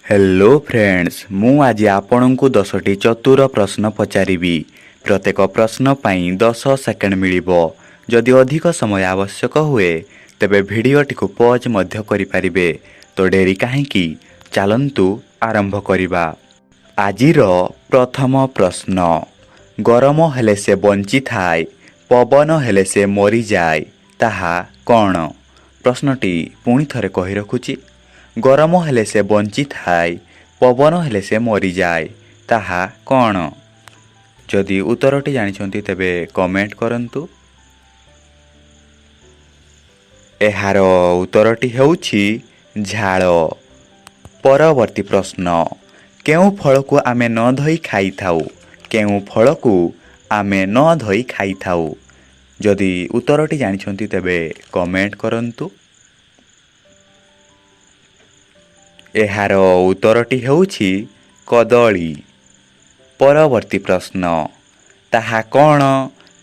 Hello friends, मु आज आपणଙ୍କୁ 10ଟି चतुर प्रश्न पचारिबी। प्रत्येक प्रश्न पाई 10 सेकेंड मिलिबो। जदि अधिक समय आवश्यक हुए तेबे भिडियोटी को पॉज मध्य करि परिबे। तो डेरी काहेकि चलंतु आरंभ करिबा। आजिर प्रथम प्रश्न, गरम हेले से बंची थाए, पवन हेले से मरी जाए, ताहा कौन? प्रश्नटी पुणी थरे कहि रखुची। गरम हेले से बंची थाए, पवन हेले से मरी जाए, ताहा कौन? जदि उत्तरटी जानिछंती तेबे कमेंट करंतु। एहार उत्तरटी हेउछि झाड़। परवर्ती प्रश्न, केउ फल को आमे न धोई खाई थाउ? केउ फल को आमे न धोई खाई थाउ? जदि उत्तरटी जानिछंती तेबे कमेंट करंतु। एहार उत्तरटी हेउछि कदली। परवर्ती प्रश्न, ताहा कौन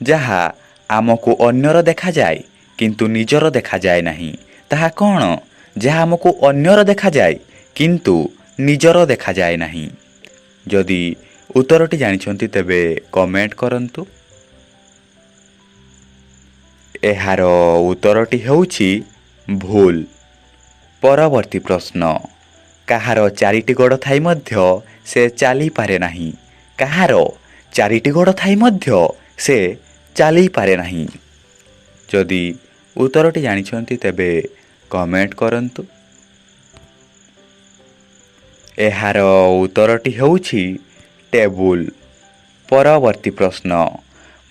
जहा आमको अन्यर देखा जाए किंतु निजर देखा जाए नहीं? ताहा कौन जहा आमको अन्यर देखा जाए किंतु निजर देखा जाए नहीं? जदि उत्तरटी जानिछंती तेबे कमेंट करंतु। एहार उत्तरटी हेउछि भूल। परवर्ती प्रश्न, काहार चारिटी गोड़ थाई मध्य से चाली पारे नहीं? काहार चारिटी गोड़ थाई मध्य से चाली पारे नहीं? जदि उत्तरटी जानिछंती तेबे कमेंट करंतु। एहार उत्तरटी हेउछि टेबुल। परवर्ती प्रश्न,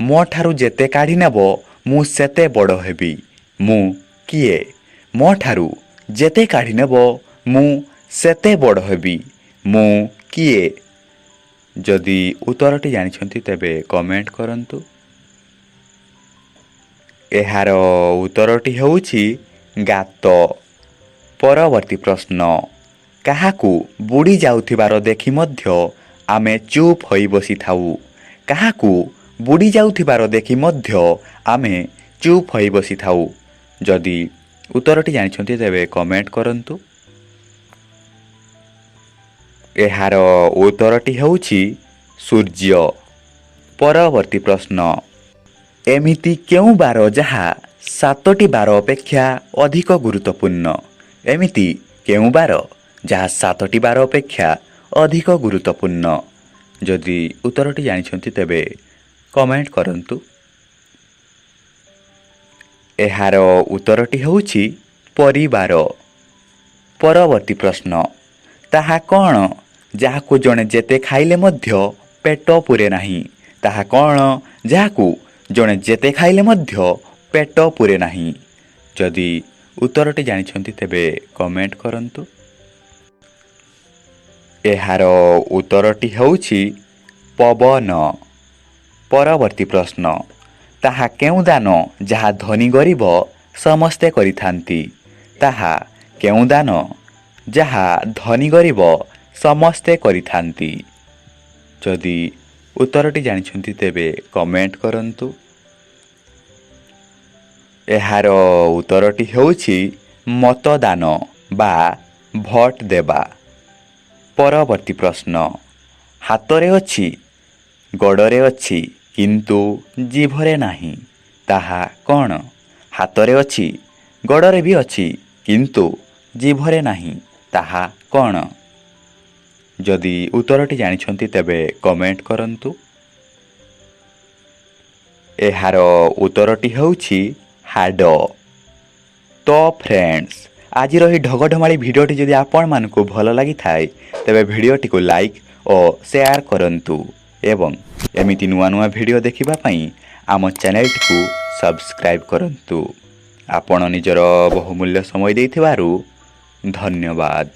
मो ठारू जेते काढ़ी नेबो मु सेते बड़ हेबी, मु किए? मो ठारू जेते काढ़ी नेबो मु सेते बड़ हेबी, मु किए? जदि उत्तरटी जानिछंती तेबे कमेंट करंतु। एहार उत्तरटी हेउछि गात। परवर्ती प्रश्न, काहाकू बुड़ी जाउथिबार देखि मध्य आमे चुप होई बसी थाउ? काहाकू बुड़ी जाउथिबार देखि मध्य आमे चुप होई बसी थाउ? जदि उत्तरटी जानिछंती तेबे कमेंट करंतु। एहार उत्तरटी हेउछि सूर्य। परवर्ती प्रश्न, एमिति केउ बार जहा 7टी बार अपेक्षा अधिक गुरुत्वपूर्ण? एमिति केउ बार जहा 7टी बार अपेक्षा अधिक गुरुत्वपूर्ण? जदि उत्तरटी जानिछंती तेबे कमेंट करंतु। एहार उत्तरटी हेउछि परिवार। परवर्ती प्रश्न, ताहा कौन जाहाकू जणे जेते खाइले मध्य पेट पुरे नहीं? ताहा कौन जाहाकू जणे जेते खाइले मध्य पेट पुरे नहीं? जदि उत्तरटी जानिछंती तेबे कमेंट करंतु। एहार उत्तरटी हेउछि पवन। परवर्ती प्रश्न, ताहा केउ दान जहा धनी गरीब समस्ते करिथांती? ताहा केउ दान जहा धनी गरीब समस्ते करिथांती? जदि उत्तरटी जानिछंती तेबे कमेंट करंतु। एहार उत्तरटी हेउछि मतदान बा भोट देबा। परवर्ती प्रश्न, हातरे अछि गोड़रे अछि किंतु जीभरे नाही? ताहा कौन? हातरे अछि गोड़रे भी अछि किंतु जीभरे नाही, ताहा कौन? जदि उत्तरटी जानिछंती तेबे कमेंट करंतु। एहार उत्तरटी हेउछि हाड। तो फ्रेंड्स, आज रही ढगढमाली भिडियोटी जदि आपण मानकु भल लागि थाए तेबे भिडियोटी को लाइक और शेयर करंतु एवं एमिति नुआ नुआ भिडियो देखिबा पई आम चैनल को सब्सक्राइब करंतु। आपण निजर बहुमूल्य समय देथिबारु धन्यवाद।